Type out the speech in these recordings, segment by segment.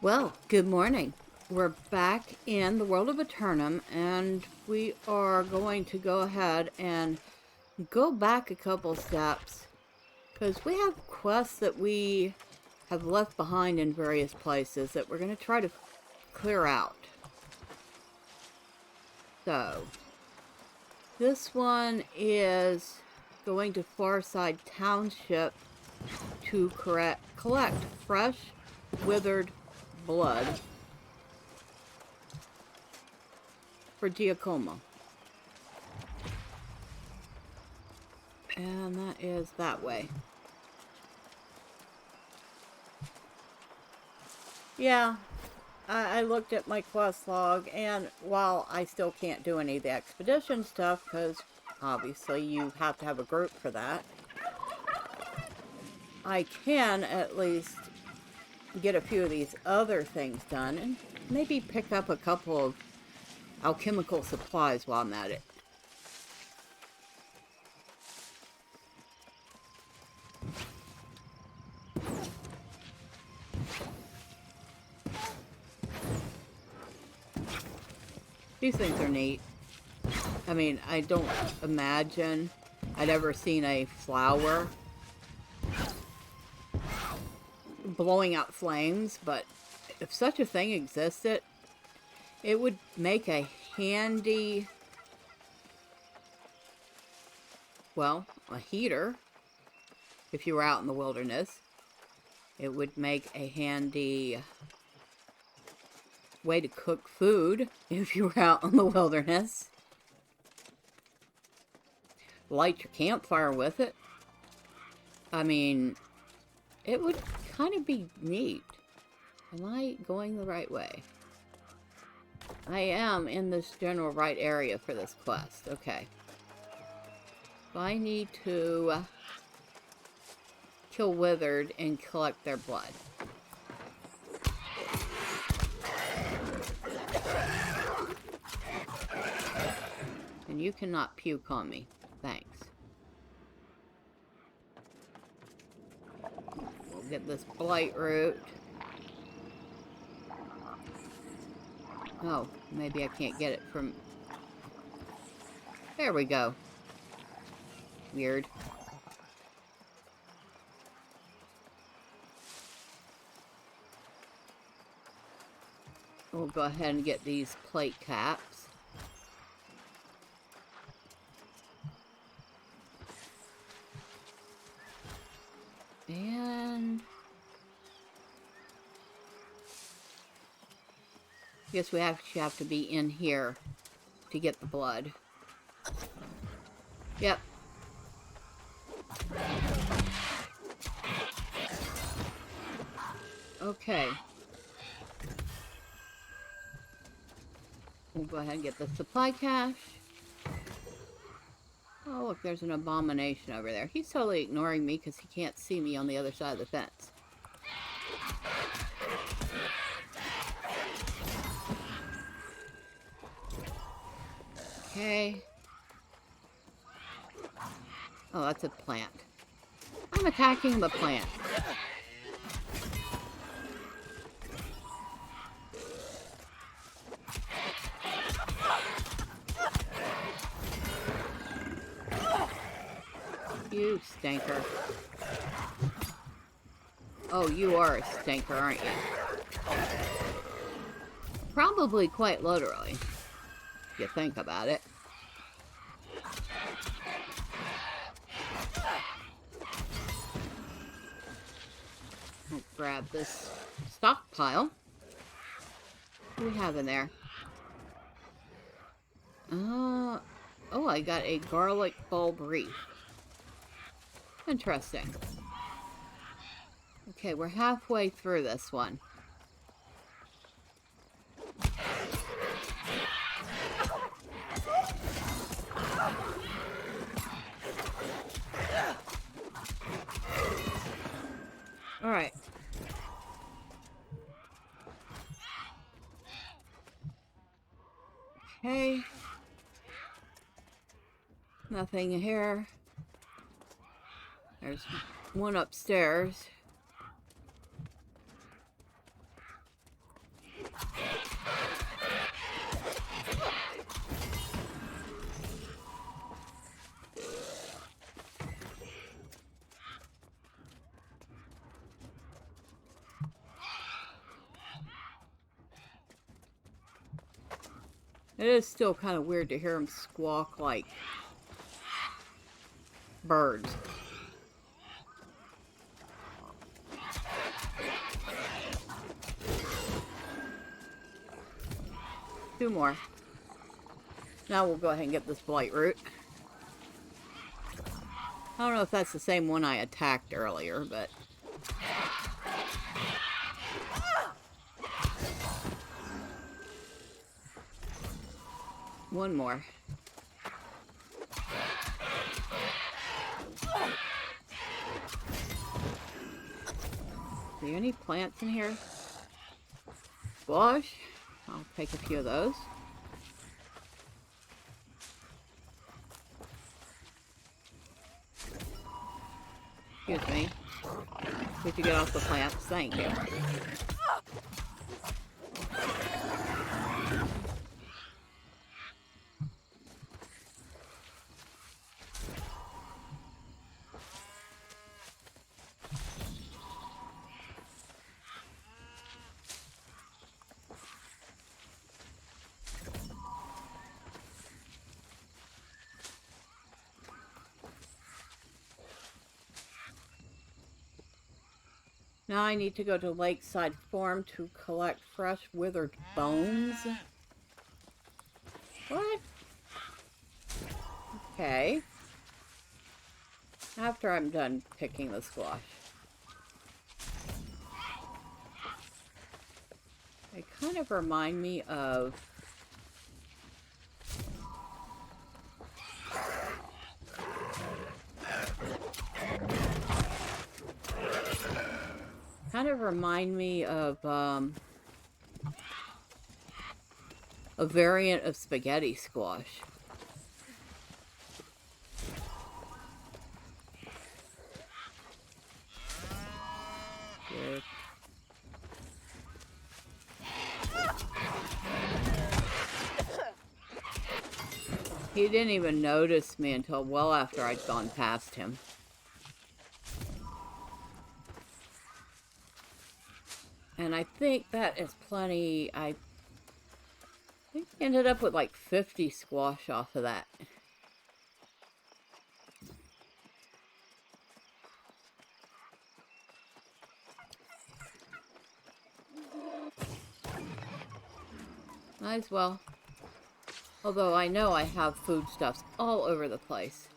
Well, good morning. We're back in the world of Eternum, and we are going to go ahead and go back a couple steps because we have quests that we have left behind in various places that we're going to try to clear out. So, this one is going to Farside Township to collect fresh, withered blood for Giacomo. And that is that way. Yeah, I looked at my quest log, and while I still can't do any of the expedition stuff, because obviously you have to have a group for that, I can at least get a few of these other things done and maybe pick up a couple of alchemical supplies while I'm at it. These things are neat. I mean, I don't imagine I'd ever seen a flower blowing out flames, but if such a thing existed, it would make a handy, well, a heater if you were out in the wilderness. It would make a handy way to cook food if you were out in the wilderness. Light your campfire with it. I mean, it would kind of be neat. Am I going the right way? I am in this general right area for this quest. Okay. So I need to kill withered and collect their blood. And you cannot puke on me. Thanks. We'll get this blight root. Oh, maybe I can't get it from... There we go. Weird. We'll go ahead and get these plate caps. And... I guess we actually have to be in here to get the blood. Yep. Okay. We'll go ahead and get the supply cache. Oh, look, there's an abomination over there. He's totally ignoring me because he can't see me on the other side of the fence. Okay. Oh, that's a plant. I'm attacking the plant. You stinker. Oh, you are a stinker, aren't you? Probably quite literally, if you think about it. I'll grab this stockpile. What do we have in there? Oh, I got a garlic bulb reef. Interesting. Okay, we're halfway through this one. All right. Okay. Nothing here. There's one upstairs. It is still kind of weird to hear them squawk like birds. Two more. Now we'll go ahead and get this blight root. I don't know if that's the same one I attacked earlier, but... One more. Are there any plants in here? Squash. I'll take a few of those. Excuse me. Did you get off the plants? Thank you. Now I need to go to Lakeside Farm to collect fresh withered bones. What? Okay. After I'm done picking the squash. They kind of remind me of... a variant of spaghetti squash. Good. He didn't even notice me until well after I'd gone past him. And I think that is plenty. I think I ended up with like 50 squash off of that. Might as well. Although I know I have foodstuffs all over the place.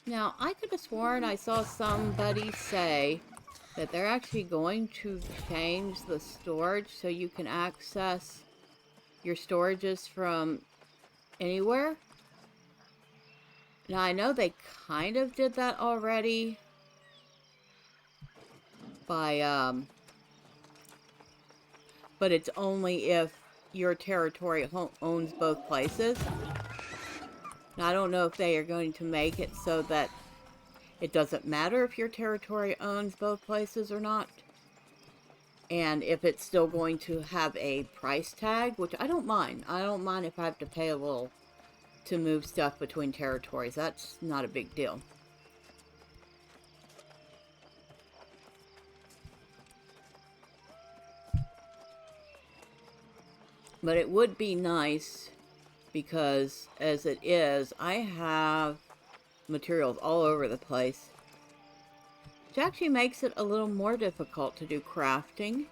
Now, I could have sworn I saw somebody say that they're actually going to change the storage so you can access your storages from anywhere. Now, I know they kind of did that already by, but it's only if your territory owns both places. Now, I don't know if they are going to make it so that it doesn't matter if your territory owns both places or not. And if it's still going to have a price tag, which I don't mind. I don't mind if I have to pay a little to move stuff between territories. That's not a big deal. But it would be nice because, as it is, I have materials all over the place, which actually makes it a little more difficult to do crafting.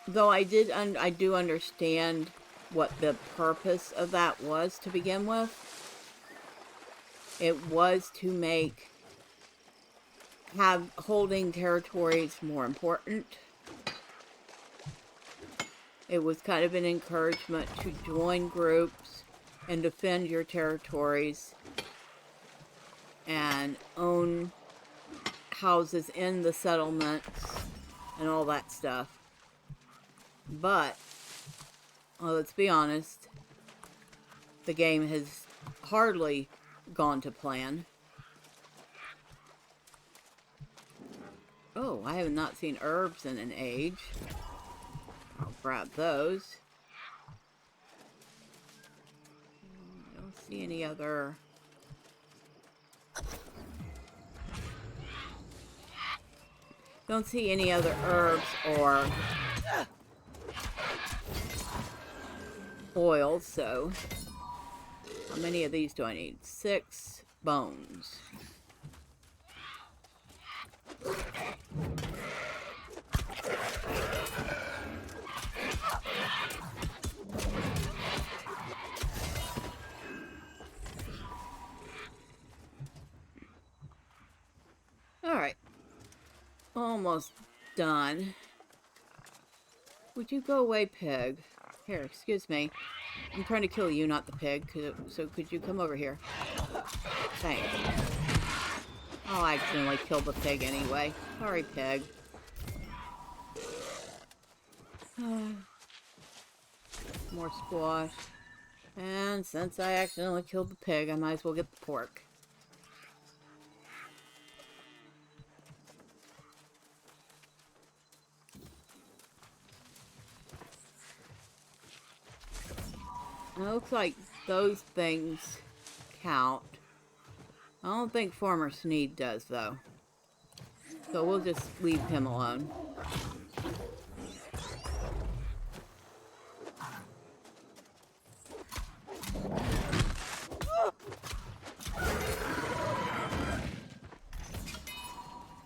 Though I do understand what the purpose of that was to begin with. It was to have holding territories more important. It was kind of an encouragement to join groups and defend your territories and own houses in the settlements and all that stuff. But, well, let's be honest, the game has hardly gone to plan. Oh, I have not seen herbs in an age. I'll grab those. I don't see any other Don't see any other herbs or oils, so how many of these do I need? 6 bones. Alright. Almost done. Would you go away, pig? Here, excuse me. I'm trying to kill you, not the pig. So could you come over here? Thanks. I'll accidentally kill the pig anyway. Sorry, pig. More squash. And since I accidentally killed the pig, I might as well get the pork. It looks like those things count. I don't think Farmer Sneed does, though. So we'll just leave him alone.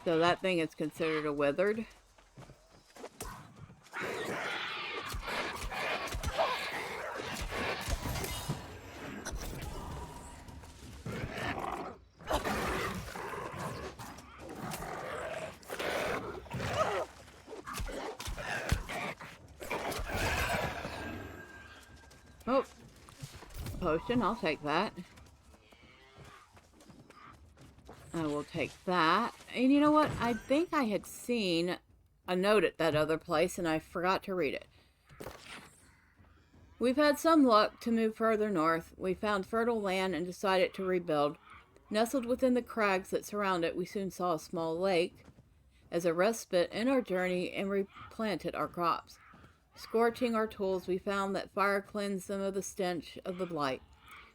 So that thing is considered a withered. Oh, potion, I'll take that. I will take that. And you know what? I think I had seen a note at that other place and I forgot to read it. We've had some luck to move further north. We found fertile land and decided to rebuild. Nestled within the crags that surround it, we soon saw a small lake as a respite in our journey and replanted our crops. Scorching our tools, we found that fire cleansed them of the stench of the blight.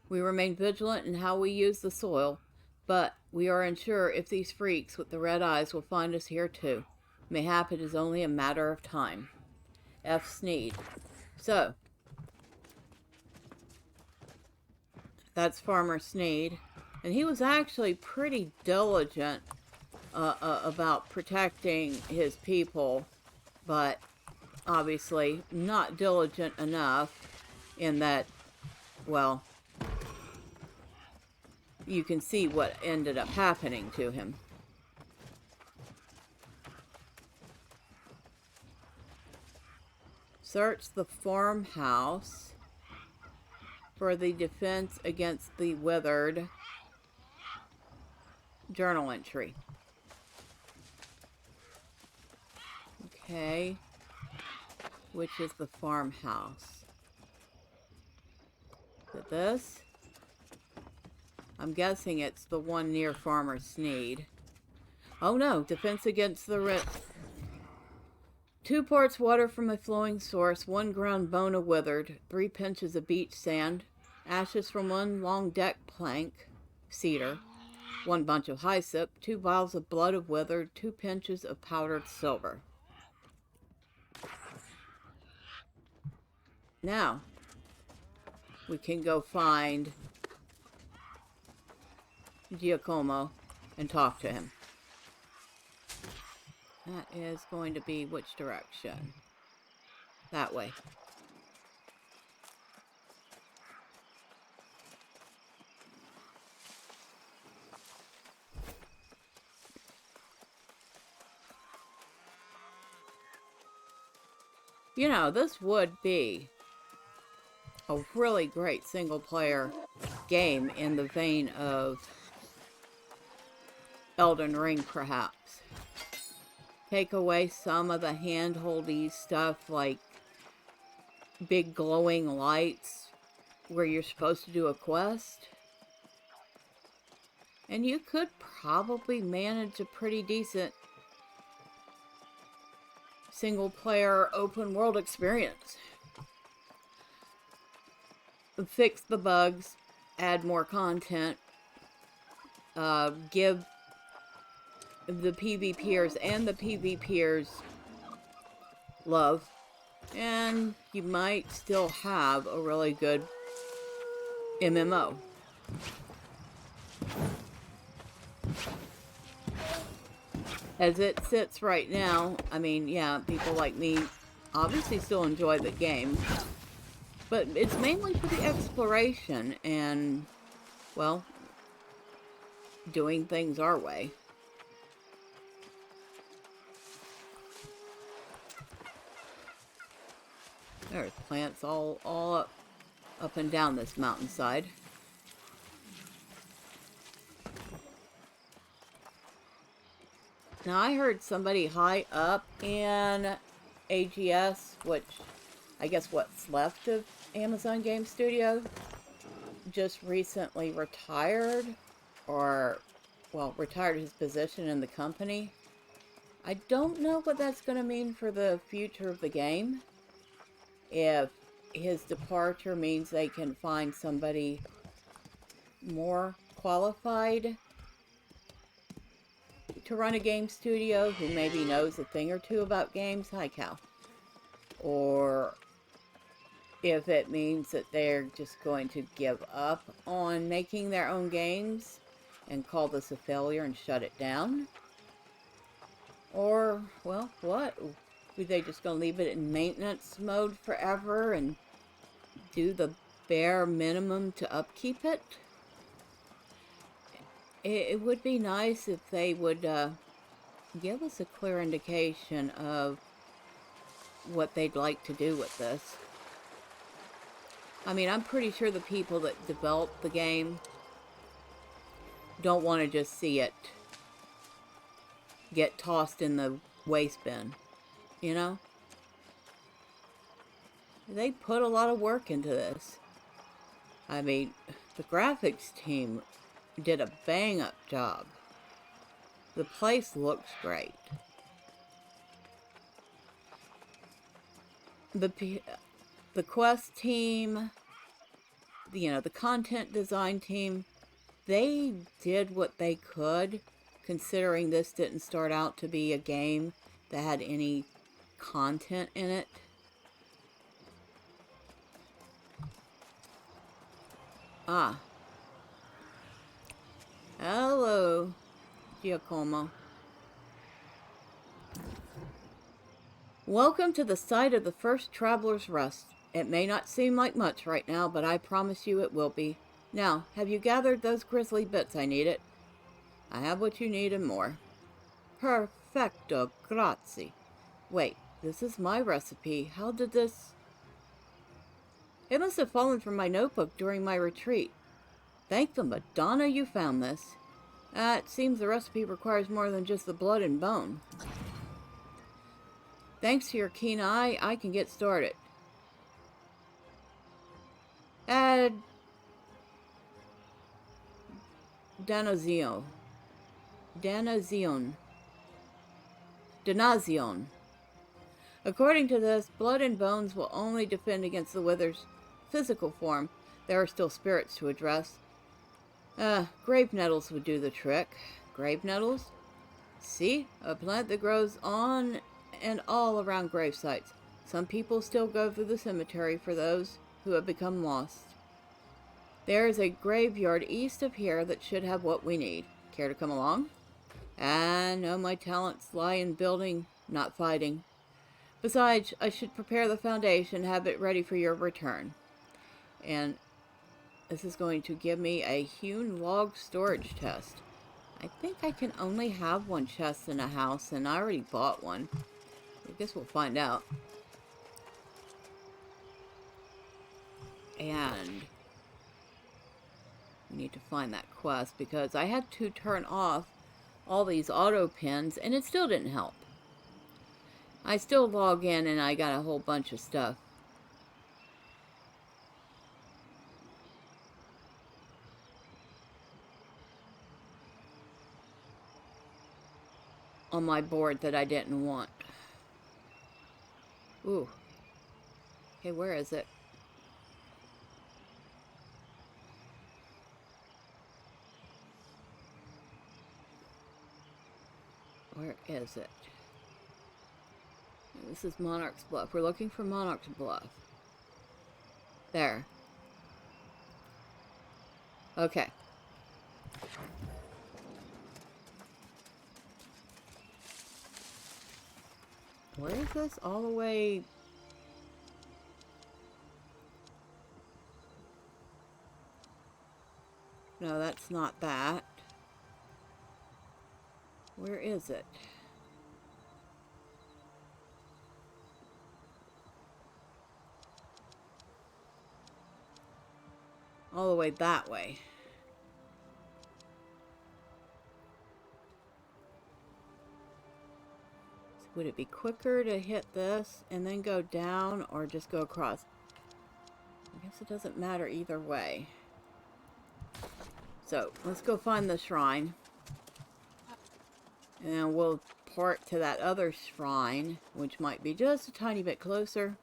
We remain vigilant in how we use the soil, but we are unsure if these freaks with the red eyes will find us here too. Mayhap it is only a matter of time. F. Sneed. So, that's Farmer Sneed. And he was actually pretty diligent about protecting his people, but obviously not diligent enough in that, well, you can see what ended up happening to him. Search the farmhouse for the defense against the withered. Journal entry. Okay. Which is the farmhouse? Is it this? I'm guessing it's the one near Farmer Sneed. Oh no, defense against the 2 parts water from a flowing source, 1 ground bone of withered, 3 pinches of beach sand, ashes from 1 long deck plank, cedar, 1 bunch of hyssop, 2 vials of blood of withered, 2 pinches of powdered silver. Now, we can go find Giacomo and talk to him. That is going to be which direction? That way. You know, this would be a really great single-player game in the vein of Elden Ring, perhaps. Take away some of the hand-holdy stuff like big glowing lights where you're supposed to do a quest. And you could probably manage a pretty decent single-player open-world experience. Fix the bugs, add more content, give the PvPers and the PvPers love. And you might still have a really good MMO. As it sits right now, I mean, yeah, people like me obviously still enjoy the game. But it's mainly for the exploration and, well, doing things our way. There's plants all up and down this mountainside. Now, I heard somebody high up in AGS, which I guess what's left of Amazon Game Studio, just recently retired, or, well, retired his position in the company. I don't know what that's going to mean for the future of the game. If his departure means they can find somebody more qualified to run a game studio who maybe knows a thing or two about games. Hi, Cal. Or if it means that they're just going to give up on making their own games and call this a failure and shut it down. Or, well, what? Are they just going to leave it in maintenance mode forever and do the bare minimum to upkeep it? It would be nice if they would give us a clear indication of what they'd like to do with this. I mean, I'm pretty sure the people that developed the game don't want to just see it get tossed in the waste bin, you know? They put a lot of work into this. I mean, the graphics team did a bang-up job. The place looks great. The quest team, you know, the content design team, they did what they could, considering this didn't start out to be a game that had any content in it. Ah. Hello, Giacomo. Welcome to the site of the first Traveler's Rest. It may not seem like much right now, but I promise you it will be. Now, have you gathered those grizzly bits I needed? I have what you need and more. Perfecto, grazie. Wait, this is my recipe. How did this... It must have fallen from my notebook during my retreat. Thank the Madonna you found this. It seems the recipe requires more than just the blood and bone. Thanks to your keen eye, I can get started. Add Danazione. According to this, blood and bones will only defend against the wither's physical form. There are still spirits to address. Grave nettles would do the trick. Grave nettles? See? A plant that grows on and all around grave sites. Some people still go through the cemetery for those who have become lost. There is a graveyard east of here that should have what we need. Care to come along? I know my talents lie in building, not fighting. Besides, I should prepare the foundation, have it ready for your return. And this is going to give me a hewn log storage chest. I think I can only have one chest in a house, and I already bought one. I guess we'll find out. And we need to find that quest, because I had to turn off all these auto pins, and it still didn't help. I still log in, and I got a whole bunch of stuff. On my board that I didn't want. Ooh. Okay, where is it? Where is it? This is Monarch's Bluff. We're looking for Monarch's Bluff. There. Okay. Where is this? All the way... No, that's not that. Where is it? All the way that way. So would it be quicker to hit this and then go down, or just go across? I guess it doesn't matter either way. So, let's go find the shrine. And we'll port to that other shrine, which might be just a tiny bit closer.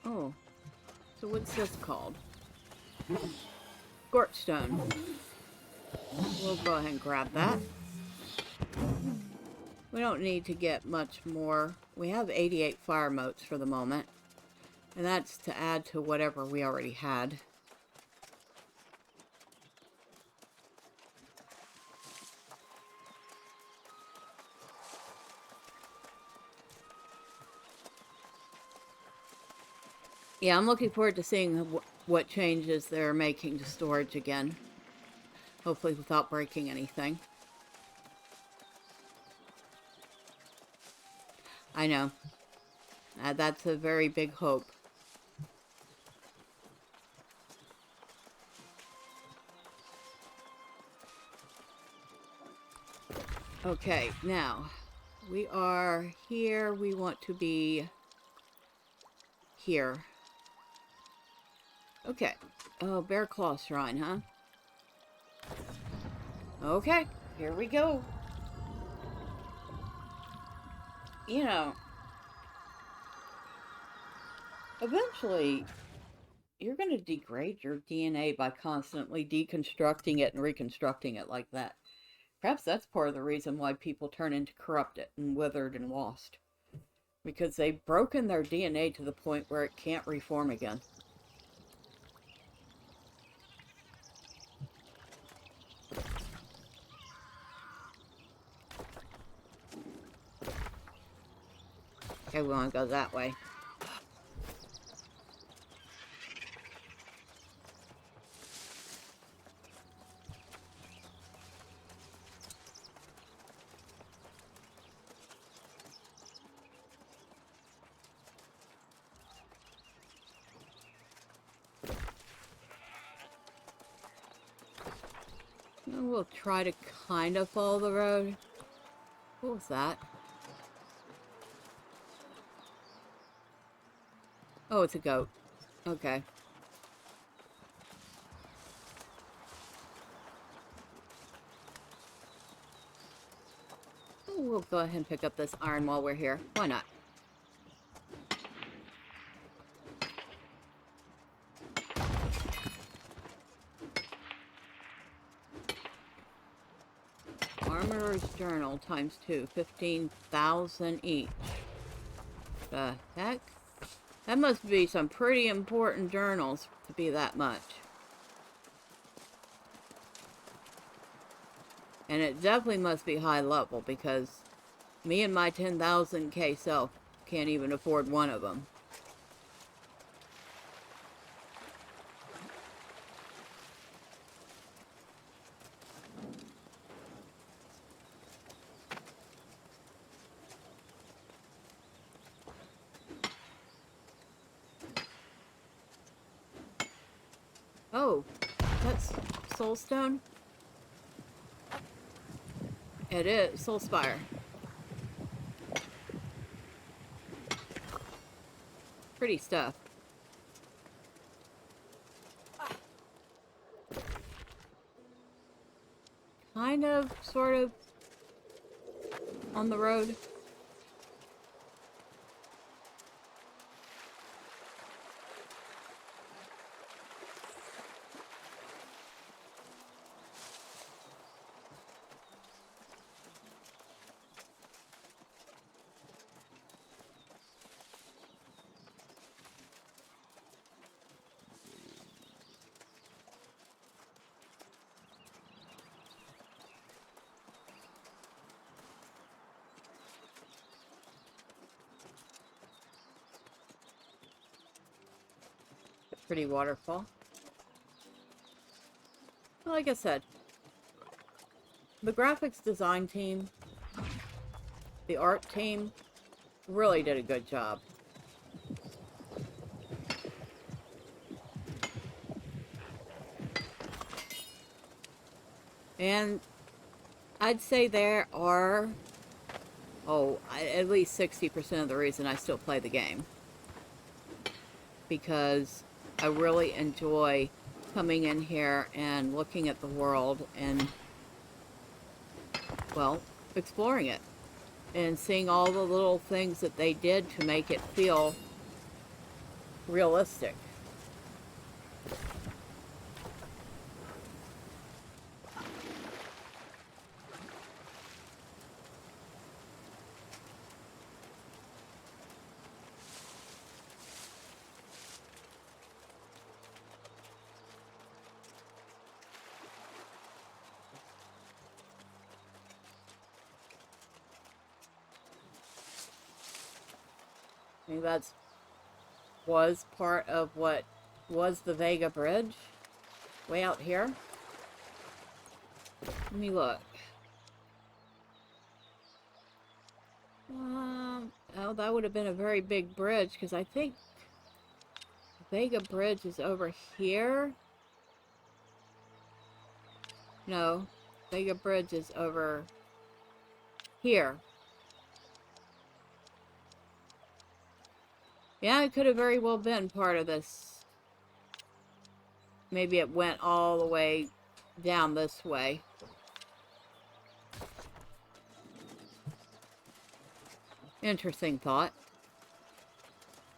Oh, so what's this called? Scorchstone. We'll go ahead and grab that. We don't need to get much more. We have 88 fire motes for the moment. And that's to add to whatever we already had. Yeah, I'm looking forward to seeing what changes they're making to storage again. Hopefully without breaking anything. I know. That's a very big hope. Okay, now, we are here. We want to be here. Okay. Oh, Bear Claw Shrine, huh? Okay, here we go. You know, eventually, you're going to degrade your DNA by constantly deconstructing it and reconstructing it like that. Perhaps that's part of the reason why people turn into corrupted and withered and lost. Because they've broken their DNA to the point where it can't reform again. Okay, we want to go that way. And we'll try to kind of follow the road. What was that? Oh, it's a goat. Okay. We'll go ahead and pick up this iron while we're here. Why not? Armorer's Journal times 2. 15,000 each. The heck? That must be some pretty important journals to be that much. And it definitely must be high level, because me and my 10,000k self can't even afford one of them. Oh, that's Soulstone? It is. Soulspire. Pretty stuff. Kind of, sort of. on the road. Pretty waterfall. Like I said, the graphics design team, the art team, really did a good job. And I'd say there are, at least 60% of the reason I still play the game. Because I really enjoy coming in here and looking at the world and, well, exploring it. And seeing all the little things that they did to make it feel realistic. I think that's was part of what was the Vega Bridge way out here. Let me look. Oh, that would have been a very big bridge because I think Vega Bridge is over here. No, Vega Bridge is over here. Yeah, it could have very well been part of this. Maybe it went all the way down this way. Interesting thought.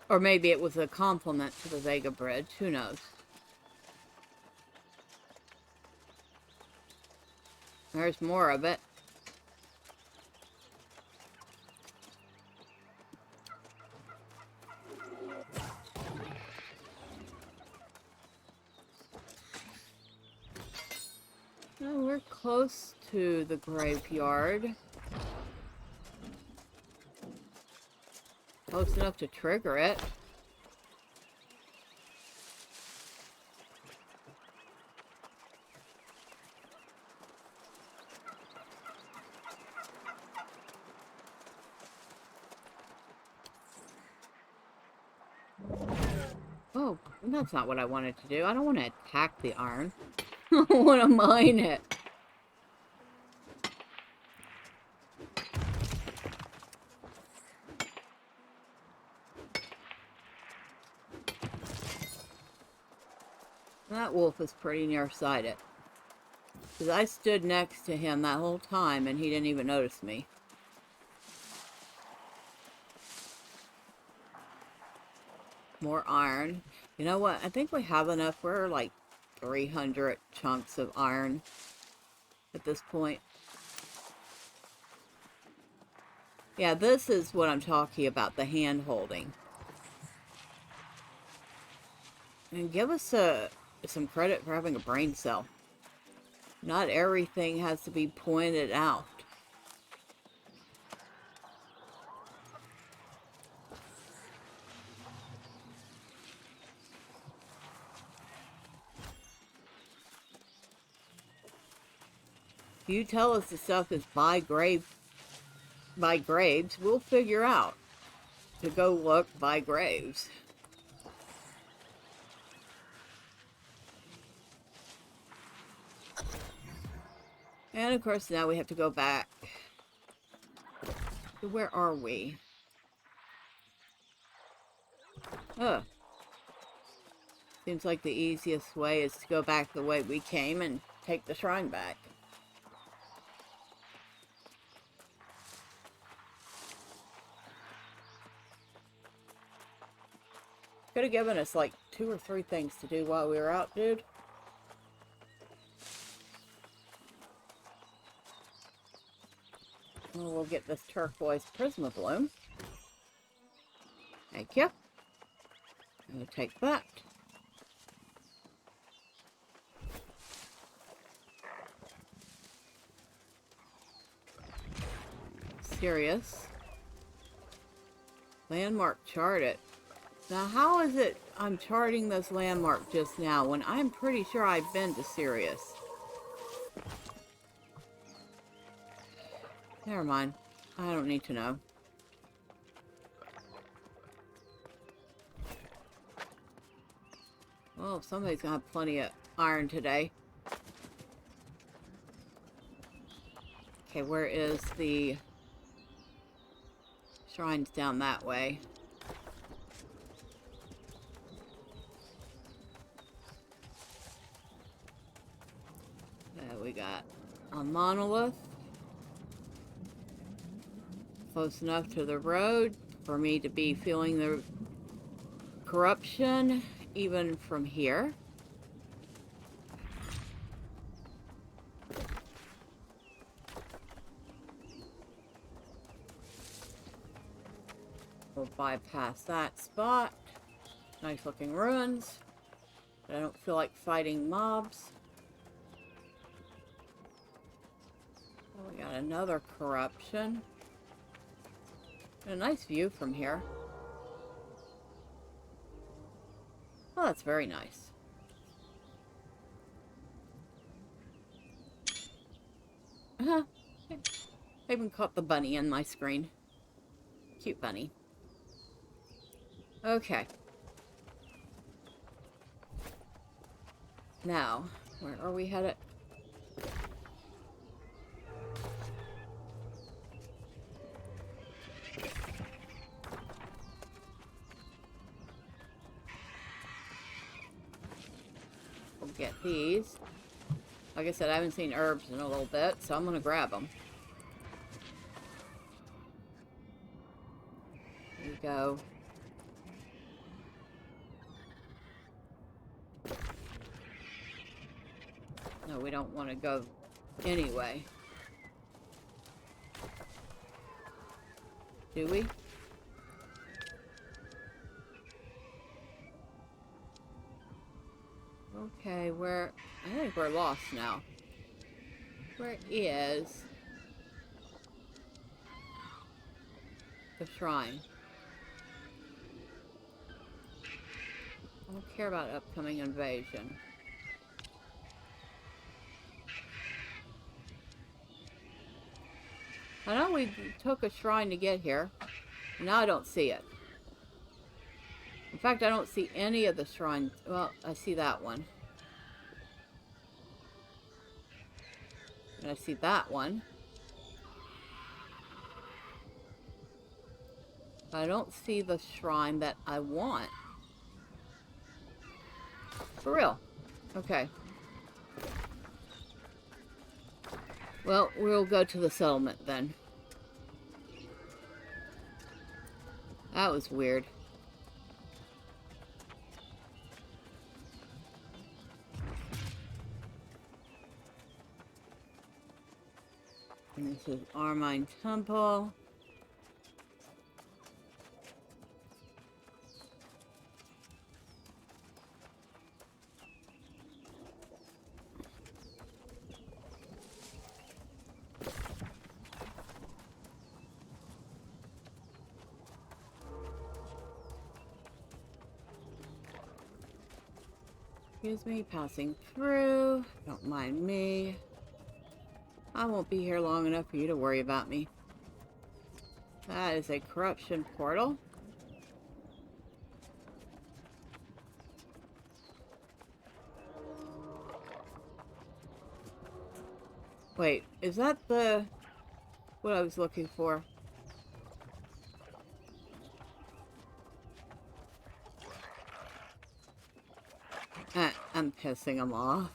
Or maybe it was a compliment to the Vega Bridge. Who knows? There's more of it. Oh, we're close to the graveyard. Close enough to trigger it. Oh, that's not what I wanted to do. I don't want to attack the iron. I want to mine it. That wolf is pretty nearsighted. Because I stood next to him that whole time and he didn't even notice me. More iron. You know what? I think we have enough. We're like 300 chunks of iron at this point. Yeah, this is what I'm talking about, the hand holding. And give us some credit for having a brain cell. Not everything has to be pointed out. If you tell us the stuff is by graves, we'll figure out to go look by graves. And of course now we have to go back. So where are we? Seems like the easiest way is to go back the way we came and take the shrine back. Could have given us like 2 or 3 things to do while we were out, dude. Well, we'll get this turquoise Prisma Bloom. Thank you. I'm going to take that. Serious. Landmark charted. Now, how is it I'm charting this landmark just now when I'm pretty sure I've been to Sirius? Never mind. I don't need to know. Well, somebody's gonna have plenty of iron today. Okay, where is the shrine's down that way? We got a monolith. Close enough to the road for me to be feeling the corruption even from here. We'll bypass that spot. Nice looking ruins. But I don't feel like fighting mobs. Oh, we got another corruption. A nice view from here. Oh, that's very nice. I even caught the bunny in my screen. Cute bunny. Okay. Now, where are we headed? We'll get these. Like I said, I haven't seen herbs in a little bit, so I'm gonna grab them. There you go. No, we don't want to go anyway. Do we? Okay, I think we're lost now. Where is the shrine? I don't care about upcoming invasion. I know we took a shrine to get here. Now I don't see it. In fact, I don't see any of the shrines. Well, I see that one. And I see that one. But I don't see the shrine that I want. For real. Okay. Well, we'll go to the settlement then. That was weird. And this is Armine Temple. Excuse me, passing through. Don't mind me. I won't be here long enough for you to worry about me. That is a corruption portal. Wait, is that what I was looking for? I'm pissing them off.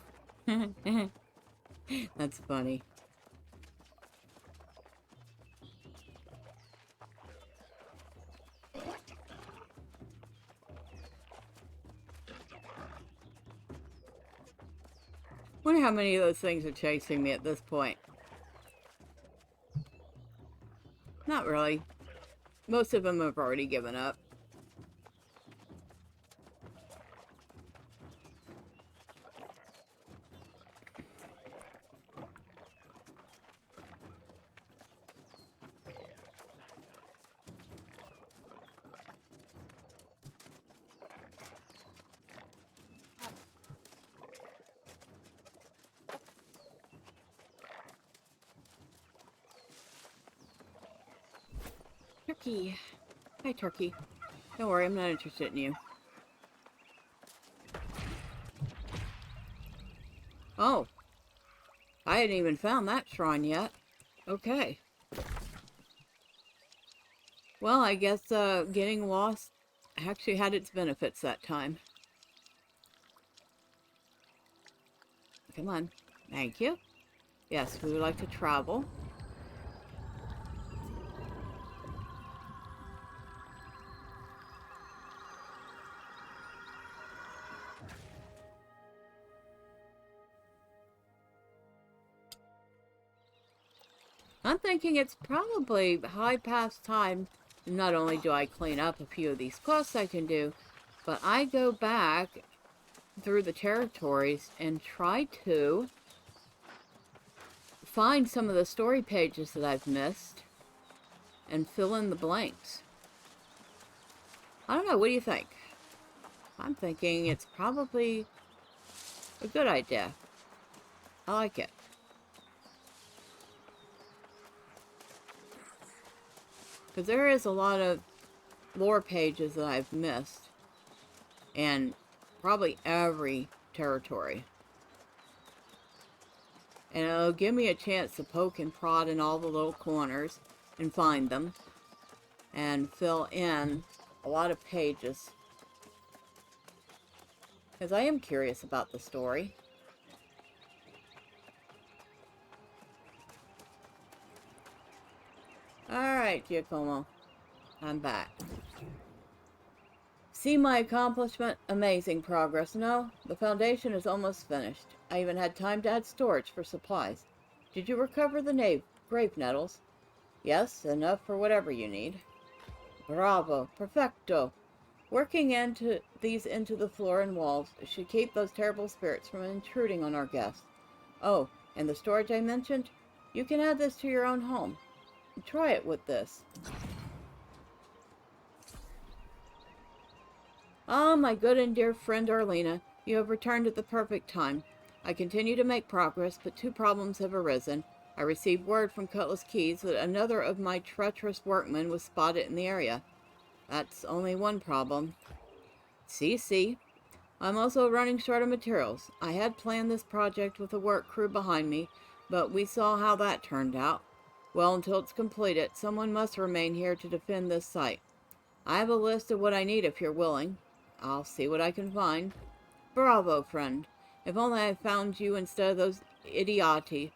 That's funny. Wonder how many of those things are chasing me at this point. Not really. Most of them have already given up. Turkey. Hi, Turkey. Don't worry, I'm not interested in you. Oh. I hadn't even found that shrine yet. Okay. Well, I guess getting lost actually had its benefits that time. Come on. Thank you. Yes, we would like to travel. I'm thinking it's probably high past time. Not only do I clean up a few of these quests I can do, but I go back through the territories and try to find some of the story pages that I've missed and fill in the blanks. I don't know, what do you think? I'm thinking it's probably a good idea. I like it. Because there is a lot of lore pages that I've missed. And probably every territory. And it'll give me a chance to poke and prod in all the little corners and find them. And fill in a lot of pages. Because I am curious about the story. Alright, Giacomo. I'm back. See my accomplishment? Amazing progress. No, the foundation is almost finished. I even had time to add storage for supplies. Did you recover the grape nettles? Yes, enough for whatever you need. Bravo. Perfecto. Working these into the floor and walls should keep those terrible spirits from intruding on our guests. Oh, and the storage I mentioned? You can add this to your own home. Try it with this. Ah, my good and dear friend Arlena, you have returned at the perfect time. I continue to make progress, but two problems have arisen. I received word from Cutlass Keys that another of my treacherous workmen was spotted in the area. That's only one problem. See. I'm also running short of materials. I had planned this project with a work crew behind me, but we saw how that turned out. Well, until it's completed, someone must remain here to defend this site. I have a list of what I need if you're willing. I'll see what I can find. Bravo, friend. If only I found you instead of those idioti.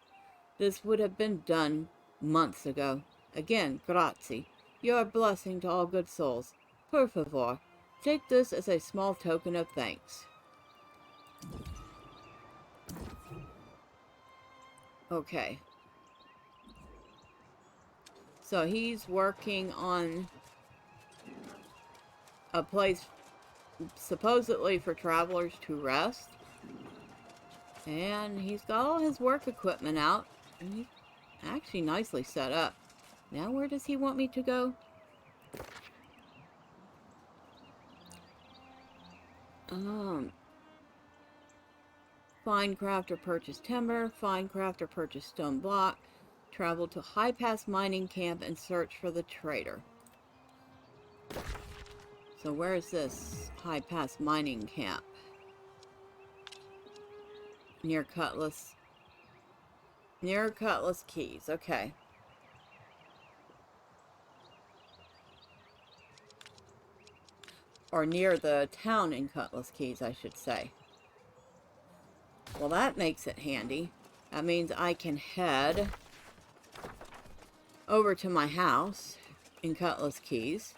This would have been done months ago. Again, grazie. You're a blessing to all good souls. Per favor, take this as a small token of thanks. Okay. So he's working on a place supposedly for travelers to rest. And he's got all his work equipment out. And he's actually nicely set up. Now where does he want me to go? Find, craft, or purchase timber. Find, craft, or purchase stone block. Travel to High Pass mining camp and search for the trader. So where is this High Pass mining camp? Near Cutlass Keys. Okay. Or near the town in Cutlass Keys, I should say. Well, that makes it handy. That means I can head over to my house in Cutlass Keys.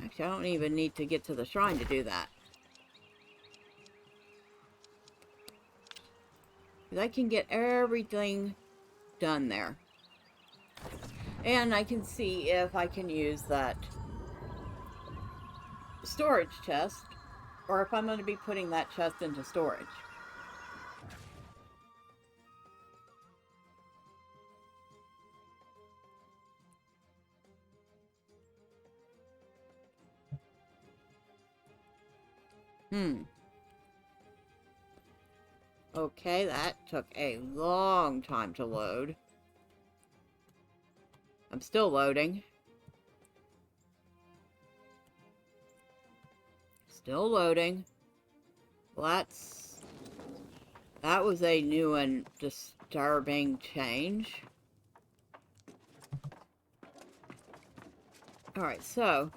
Actually, I don't even need to get to the shrine to do that. I can get everything done there. And I can see if I can use that storage chest, or if I'm going to be putting that chest into storage. Okay, that took a long time to load. I'm still loading. Still loading. Well, that was a new and disturbing change. Alright, so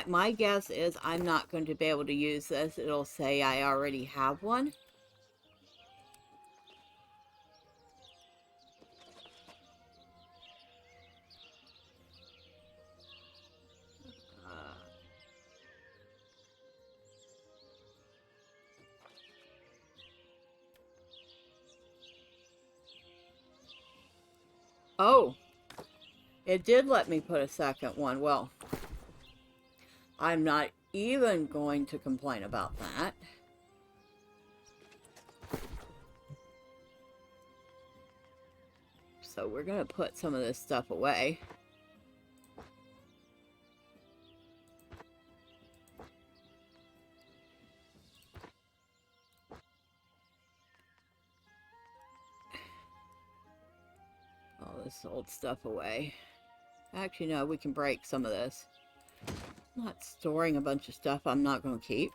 my guess is I'm not going to be able to use this. It'll say I already have one. Oh, it did let me put a second one. Well, I'm not even going to complain about that. So we're going to put some of this stuff away. All this old stuff away. Actually, no, we can break some of this. I'm not storing a bunch of stuff I'm not going to keep.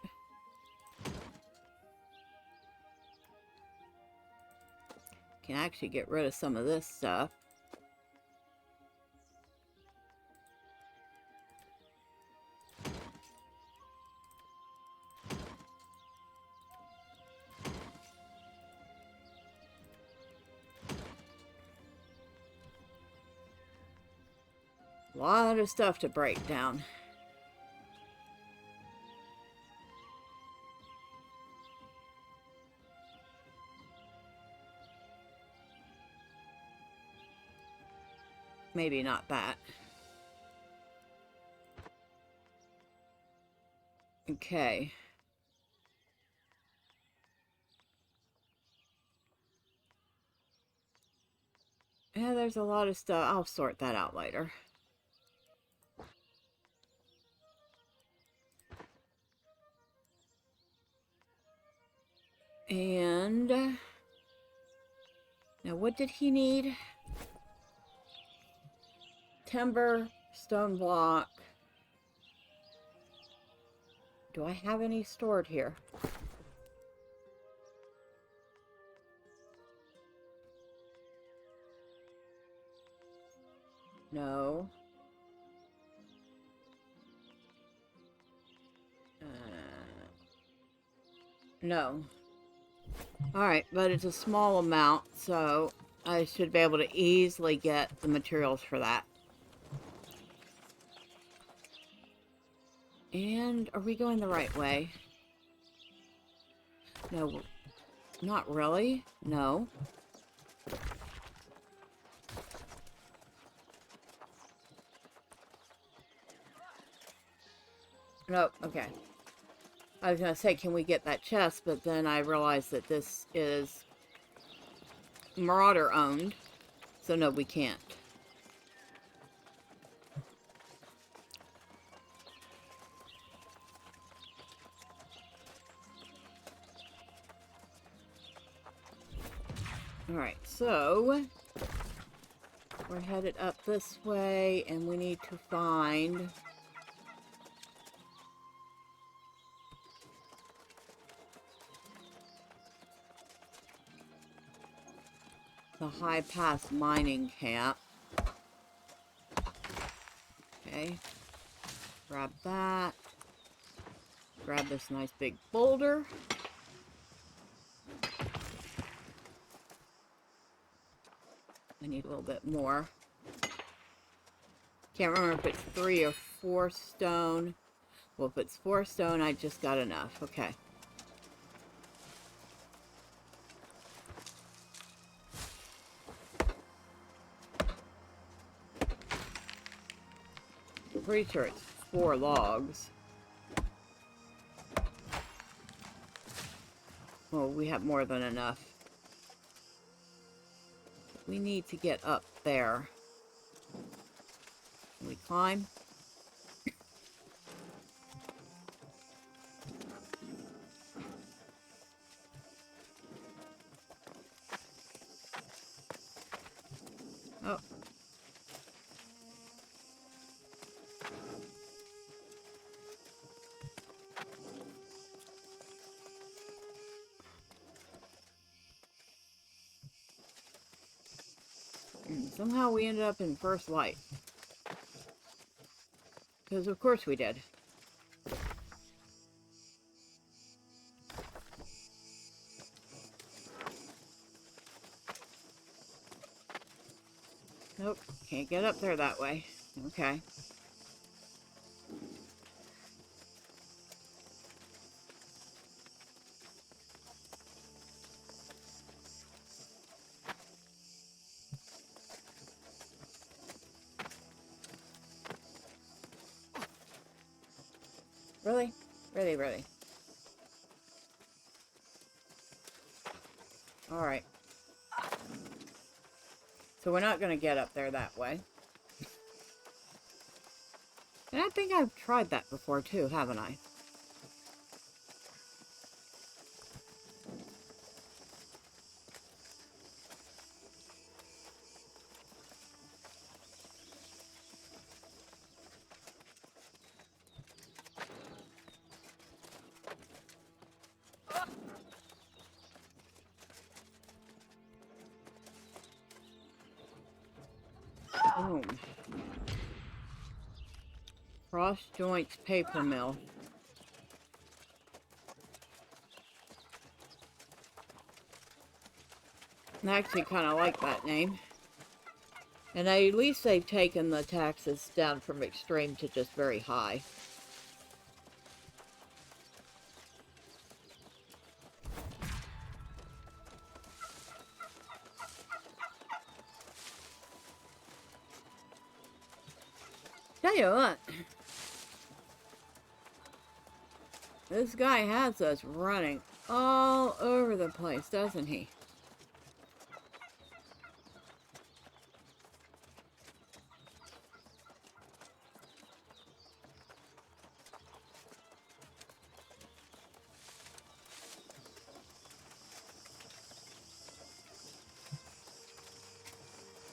Can actually get rid of some of this stuff. A lot of stuff to break down. Maybe not that. Okay. Yeah, there's a lot of stuff. I'll sort that out later. And now what did he need? Timber, stone block. Do I have any stored here? No. No. Alright, but it's a small amount, so I should be able to easily get the materials for that. And are we going the right way? No, not really. No. Nope, okay. I was going to say, can we get that chest? But then I realized that this is Marauder owned. So no, we can't. Alright, so we're headed up this way, and we need to find the High Pass mining camp. Okay, grab that. Grab this nice big boulder. I need a little bit more. Can't remember if it's 3 or 4 stone. Well, if it's 4 stone, I just got enough. Okay. pretty sure it's 4 logs. Well, we have more than enough. We need to get up there. Can we climb? Oh. Somehow we ended up in first light. Because of course we did. Nope, can't get up there that way. Okay. Really? Really, really. Alright. So we're not going to get up there that way. And I think I've tried that before too, haven't I? Boom. Cross joints paper mill. I actually kind of like that name. And at least they've taken the taxes down from extreme to just very high. Tell you what, this guy has us running all over the place, doesn't he?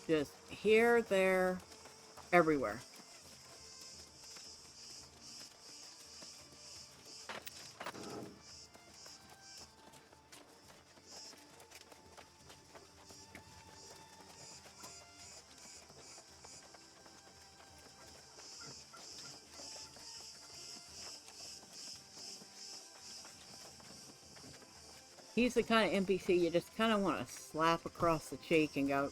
Just here, there, everywhere. He's the kind of NPC you just kind of want to slap across the cheek and go,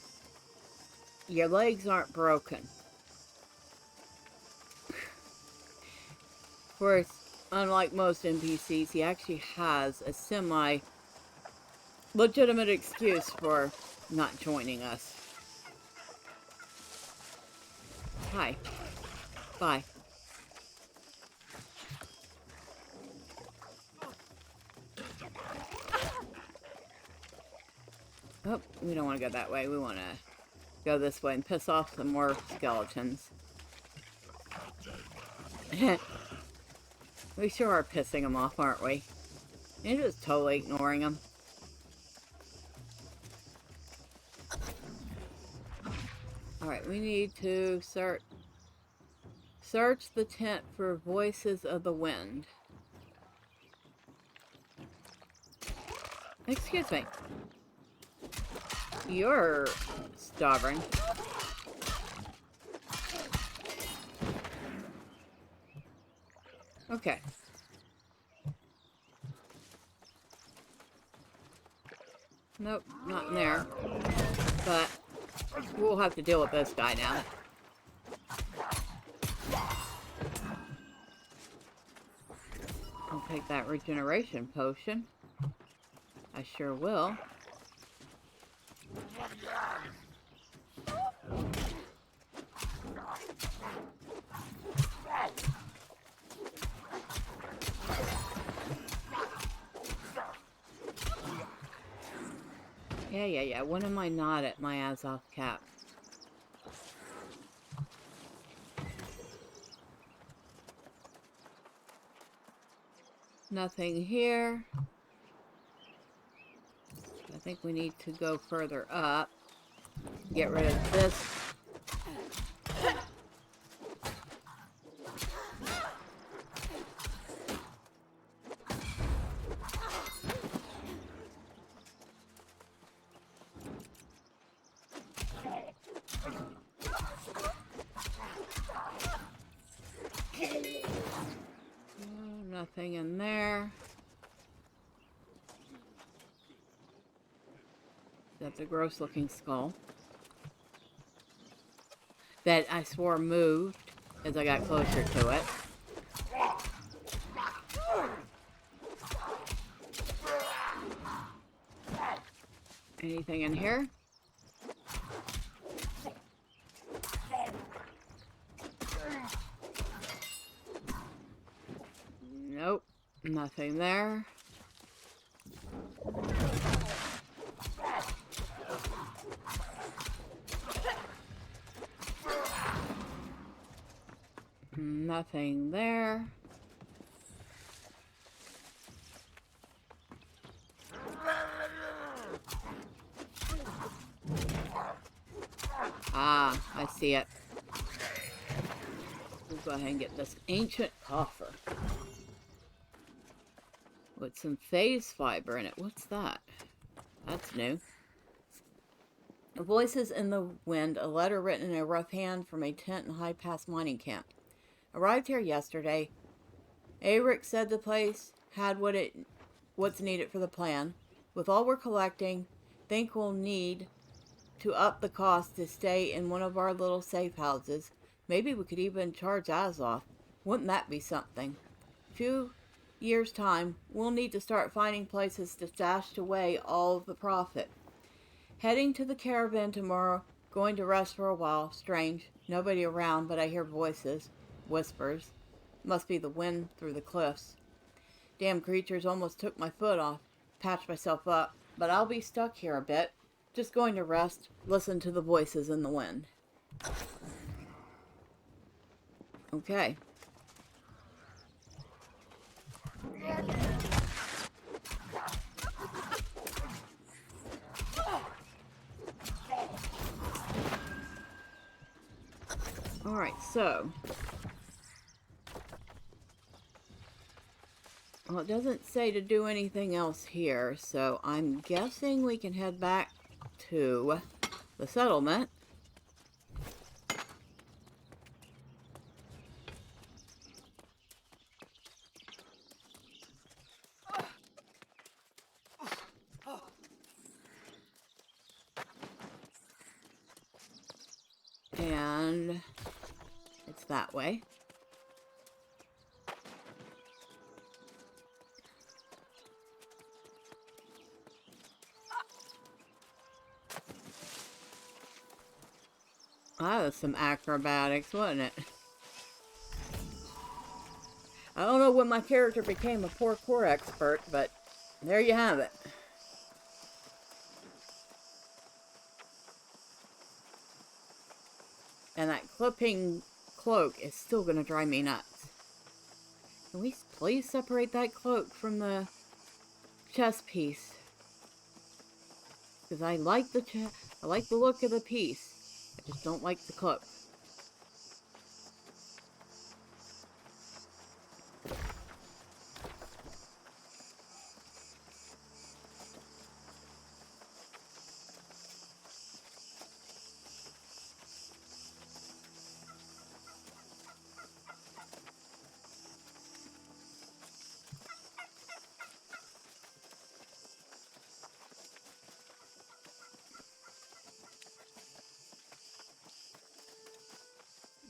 your legs aren't broken. Of course, unlike most NPCs, he actually has a semi-legitimate excuse for not joining us. Hi. Bye. Oh, we don't want to go that way. We want to go this way and piss off some more skeletons. We sure are pissing them off, aren't we? And just totally ignoring them. Alright, we need to search the tent for voices of the wind. Excuse me. You're stubborn. Okay. Nope, not in there. But we'll have to deal with this guy now. I'll take that regeneration potion. I sure will. Yeah. When am I not at my ass off cap? Nothing here. I think we need to go further up. Get rid of this. Nothing in there. That's a gross looking skull that I swore moved as I got closer to it. Anything in here? Nope, nothing there. Nothing there. Ah, I see it. We'll go ahead and get this ancient coffer with some phase fiber in it. What's that? That's new. Voices in the Wind, a letter written in a rough hand from a tent in High Pass mining camp. Arrived here yesterday. Eric said the place had what's needed for the plan. With all we're collecting, think we'll need to up the cost to stay in one of our little safe houses. Maybe we could even charge Azoth. Wouldn't that be something? Few years' time, we'll need to start finding places to stash away all of the profit. Heading to the caravan tomorrow, going to rest for a while. Strange, nobody around, but I hear voices, whispers. Must be the wind through the cliffs. Damn creatures almost took my foot off. Patched myself up, but I'll be stuck here a bit. Just going to rest, listen to the voices in the wind. Okay. Alright, so. Well, it doesn't say to do anything else here, so I'm guessing we can head back to the settlement. And it's that way. That was some acrobatics, wasn't it? I don't know when my character became a parkour expert, but there you have it. And that clipping cloak is still going to drive me nuts. Can we please separate that cloak from the chest piece? Because I like the look of the piece. I just don't like the cloak.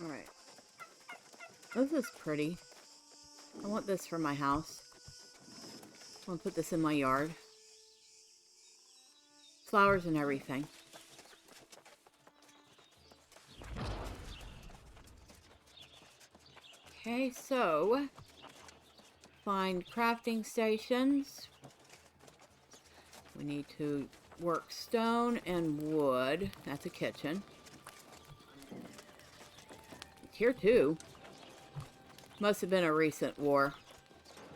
Alright. This is pretty. I want this for my house. I want to put this in my yard. Flowers and everything. Okay, so find crafting stations. We need to work stone and wood. That's a kitchen. Here too. Must have been a recent war,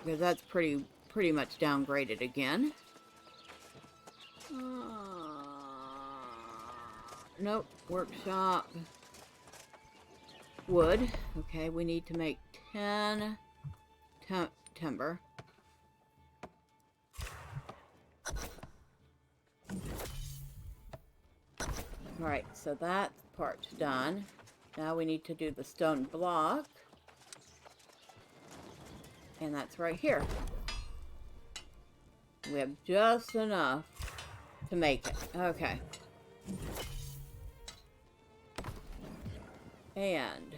because that's pretty much downgraded again. Nope. Workshop. Wood. Okay, we need to make 10 timber. Alright, so that part's done. Now we need to do the stone block. And that's right here. We have just enough to make it. Okay. And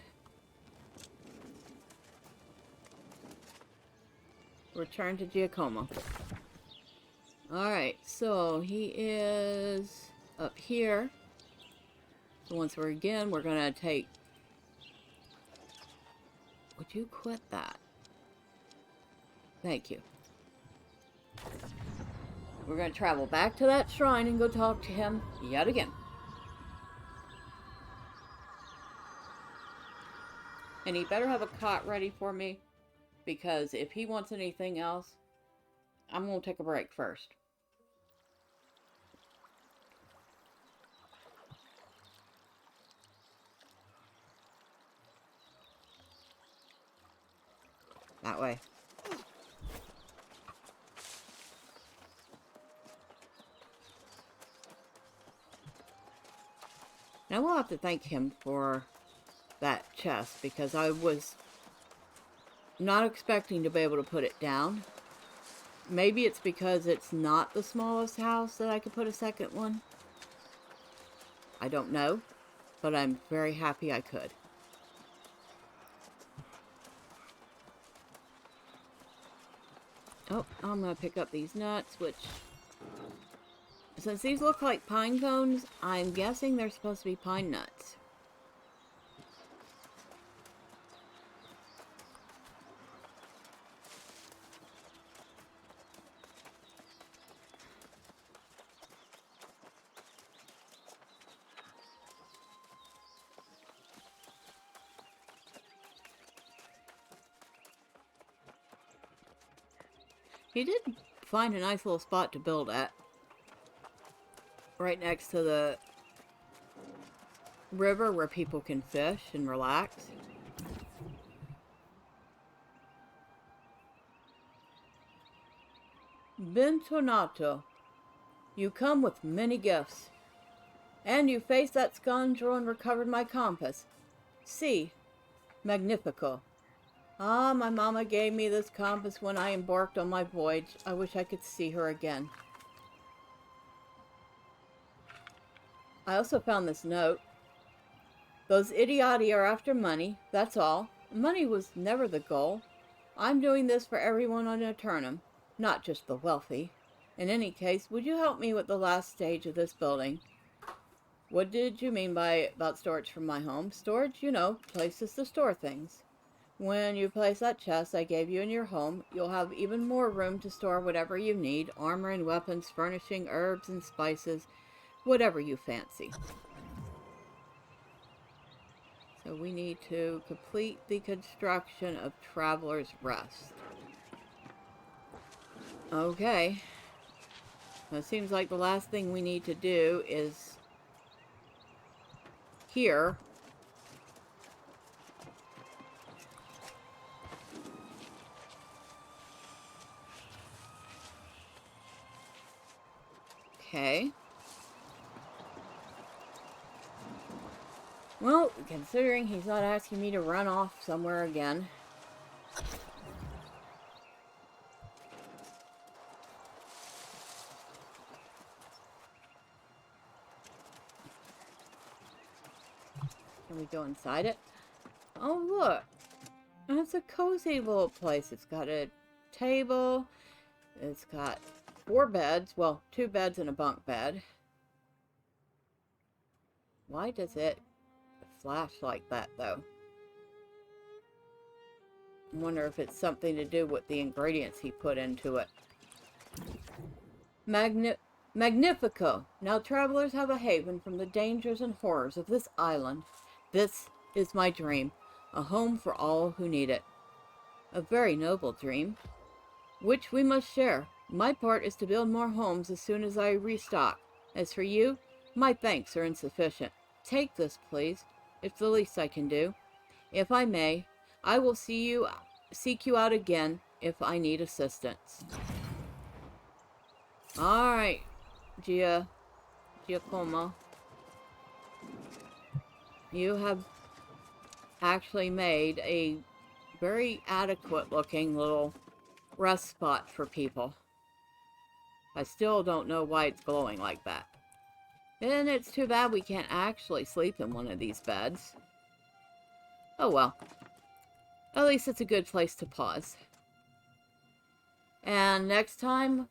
return to Giacomo. Alright, so he is up here. So once we're gonna take... Would you quit that? Thank you. We're gonna travel back to that shrine and go talk to him yet again. And he better have a cot ready for me, because if he wants anything else, I'm gonna take a break first. That way. Now we'll have to thank him for that chest, because I was not expecting to be able to put it down. Maybe it's because it's not the smallest house that I could put a second one. I don't know, but I'm very happy I could. Oh, I'm going to pick up these nuts, which, since these look like pine cones, I'm guessing they're supposed to be pine nuts. He did find a nice little spot to build at. Right next to the river where people can fish and relax. Bentornato. You come with many gifts. And you faced that scoundrel and recovered my compass. See, magnifico. Ah, my mama gave me this compass when I embarked on my voyage. I wish I could see her again. I also found this note. Those idioti are after money, that's all. Money was never the goal. I'm doing this for everyone on Eternum, not just the wealthy. In any case, would you help me with the last stage of this building? What did you mean about storage from my home? Storage, you know, places to store things. When you place that chest I gave you in your home, you'll have even more room to store whatever you need, armor and weapons, furnishing, herbs and spices, whatever you fancy. So we need to complete the construction of Traveler's Rest. Okay. Well, it seems like the last thing we need to do is here. Okay. Well, considering he's not asking me to run off somewhere again. Can we go inside it? Oh, look. It's a cozy little place. It's got a table. It's got 4 beds. Well, 2 beds and a bunk bed. Why does it flash like that, though? I wonder if it's something to do with the ingredients he put into it. Magnifico! Now travelers have a haven from the dangers and horrors of this island. This is my dream, a home for all who need it. A very noble dream, which we must share. My part is to build more homes as soon as I restock. As for you, my thanks are insufficient. Take this, please. It's the least I can do. If I may, I will seek you out again if I need assistance. Alright, Giacomo. You have actually made a very adequate looking little rest spot for people. I still don't know why it's glowing like that. And it's too bad we can't actually sleep in one of these beds. Oh well. At least it's a good place to pause. And next time,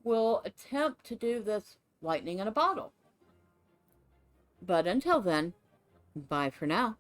we'll attempt to do this lightning in a bottle. But until then, bye for now.